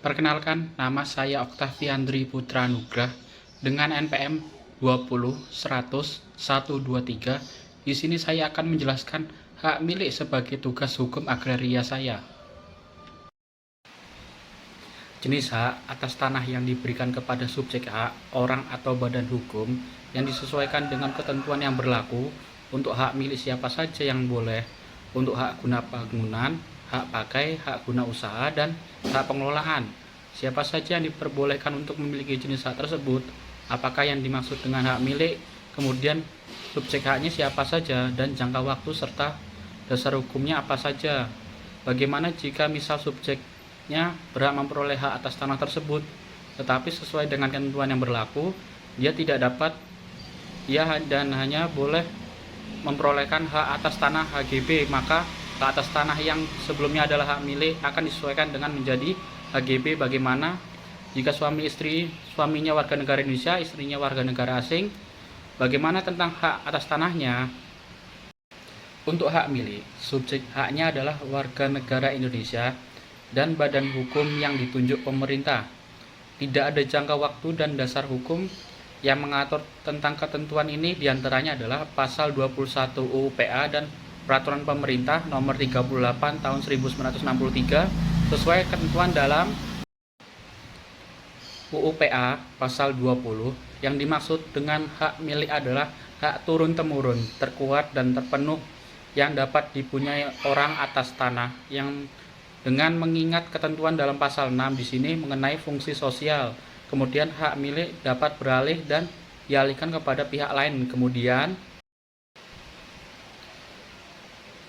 Perkenalkan, nama saya Oktaviandri Putra Nugrah dengan NPM 20 100 123. Di sini saya akan menjelaskan hak milik sebagai tugas hukum agraria saya. Jenis hak atas tanah yang diberikan kepada subjek hak, orang atau badan hukum yang disesuaikan dengan ketentuan yang berlaku. Untuk hak milik siapa saja yang boleh, untuk hak guna bangunan, hak pakai, hak guna usaha, dan hak pengelolaan. Siapa saja yang diperbolehkan untuk memiliki jenis hak tersebut, apakah yang dimaksud dengan hak milik, kemudian subjek haknya siapa saja, dan jangka waktu serta dasar hukumnya apa saja. Bagaimana jika misal subjeknya berhak memperoleh hak atas tanah tersebut, tetapi sesuai dengan ketentuan yang berlaku, dia tidak dapat, dan hanya boleh memperolehkan hak atas tanah HGB, maka hak atas tanah yang sebelumnya adalah hak milik akan disesuaikan dengan menjadi HGB. Bagaimana jika suami istri, suaminya warga negara Indonesia, istrinya warga negara asing? Bagaimana tentang hak atas tanahnya? Untuk hak milik, subjek haknya adalah warga negara Indonesia dan badan hukum yang ditunjuk pemerintah. Tidak ada jangka waktu dan dasar hukum yang mengatur tentang ketentuan ini, diantaranya adalah pasal 21 UU PA dan peraturan pemerintah nomor 38 tahun 1963 sesuai ketentuan dalam UU PA pasal 20. Yang dimaksud dengan hak milik adalah hak turun-temurun, terkuat dan terpenuh yang dapat dipunyai orang atas tanah, yang dengan mengingat ketentuan dalam pasal 6 di sini mengenai fungsi sosial. Kemudian hak milik dapat beralih dan dialihkan kepada pihak lain. Kemudian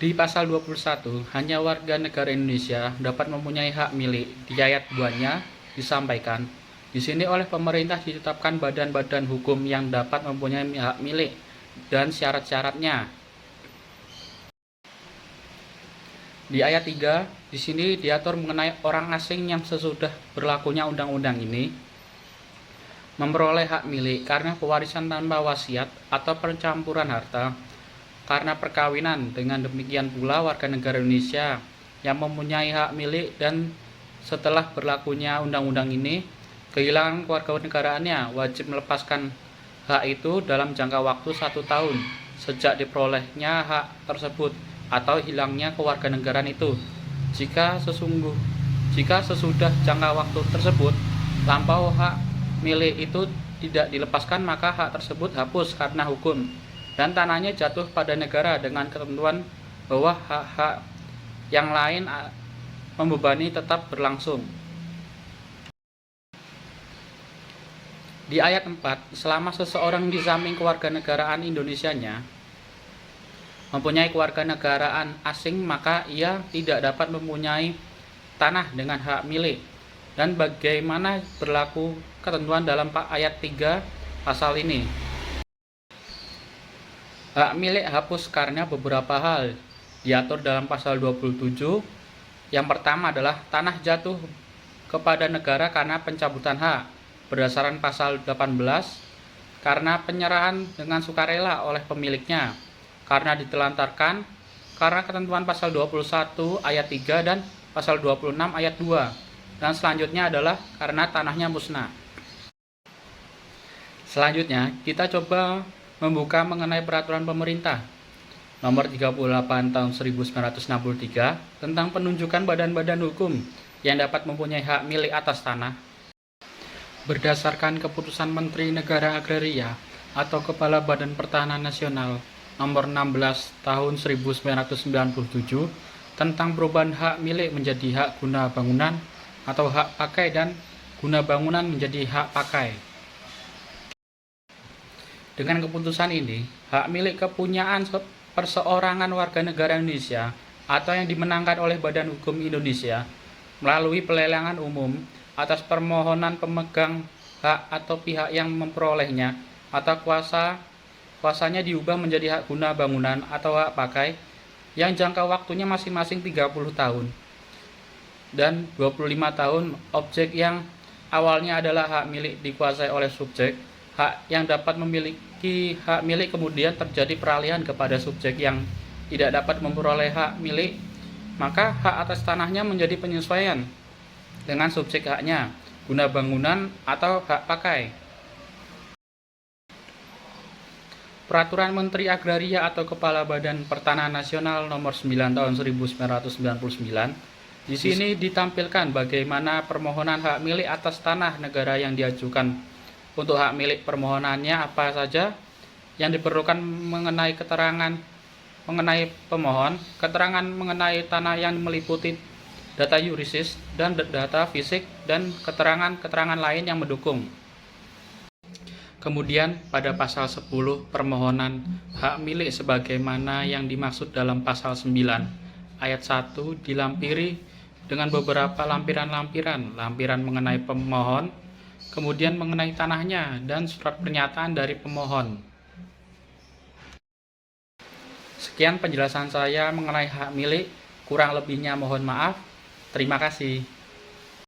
di pasal 21 hanya warga negara Indonesia dapat mempunyai hak milik. Di ayat 2-nya disampaikan di sini oleh pemerintah ditetapkan badan-badan hukum yang dapat mempunyai hak milik dan syarat-syaratnya. Di ayat 3 di sini diatur mengenai orang asing yang sesudah berlakunya undang-undang ini memperoleh hak milik karena pewarisan tanpa wasiat atau pencampuran harta, karena perkawinan. Dengan demikian pula warga negara Indonesia yang mempunyai hak milik dan setelah berlakunya undang-undang ini kehilangan kewarganegaraannya wajib melepaskan hak itu dalam jangka waktu 1 tahun sejak diperolehnya hak tersebut atau hilangnya kewarganegaraan itu. Jika sesudah jangka waktu tersebut lampau hak milik itu tidak dilepaskan, maka hak tersebut hapus karena hukum dan tanahnya jatuh pada negara dengan ketentuan bahwa hak-hak yang lain membebani tetap berlangsung. Di ayat 4, selama seseorang di samping kewarganegaraan Indonesianya mempunyai kewarganegaraan asing, maka ia tidak dapat mempunyai tanah dengan hak milik. Dan bagaimana berlaku ketentuan dalam ayat 3 pasal ini? Hak milik hapus karena beberapa hal diatur dalam pasal 27. Yang pertama adalah tanah jatuh kepada negara karena pencabutan hak berdasarkan pasal 18, karena penyerahan dengan sukarela oleh pemiliknya, karena ditelantarkan karena ketentuan pasal 21 ayat 3 dan pasal 26 ayat 2. Dan selanjutnya adalah karena tanahnya musnah. Selanjutnya kita coba membuka mengenai peraturan pemerintah nomor 38 tahun 1963 tentang penunjukan badan-badan hukum yang dapat mempunyai hak milik atas tanah. Berdasarkan keputusan Menteri Negara Agraria atau Kepala Badan Pertahanan Nasional nomor 16 tahun 1997 tentang perubahan hak milik menjadi hak guna bangunan atau hak pakai dan guna bangunan menjadi hak pakai. Dengan keputusan ini, hak milik kepunyaan perseorangan warga negara Indonesia atau yang dimenangkan oleh Badan Hukum Indonesia melalui pelelangan umum atas permohonan pemegang hak atau pihak yang memperolehnya atau kuasanya diubah menjadi hak guna bangunan atau hak pakai yang jangka waktunya masing-masing 30 tahun dan 25 tahun. Objek yang awalnya adalah hak milik dikuasai oleh subjek hak yang dapat memiliki hak milik, kemudian terjadi peralihan kepada subjek yang tidak dapat memperoleh hak milik, maka hak atas tanahnya menjadi penyesuaian. dengan subjek haknya, guna bangunan atau hak pakai. Peraturan Menteri Agraria atau Kepala Badan Pertanahan Nasional Nomor 9 Tahun 1999. Di sini ditampilkan bagaimana permohonan hak milik atas tanah negara yang diajukan. Untuk hak milik permohonannya apa saja yang diperlukan mengenai keterangan mengenai pemohon, keterangan mengenai tanah yang meliputi data yuridis dan data fisik, dan keterangan-keterangan lain yang mendukung. Kemudian pada pasal 10 permohonan hak milik sebagaimana yang dimaksud dalam pasal 9 ayat 1 dilampiri dengan beberapa lampiran mengenai pemohon, kemudian mengenai tanahnya, dan surat pernyataan dari pemohon. Sekian penjelasan saya mengenai hak milik, kurang lebihnya mohon maaf. Terima kasih.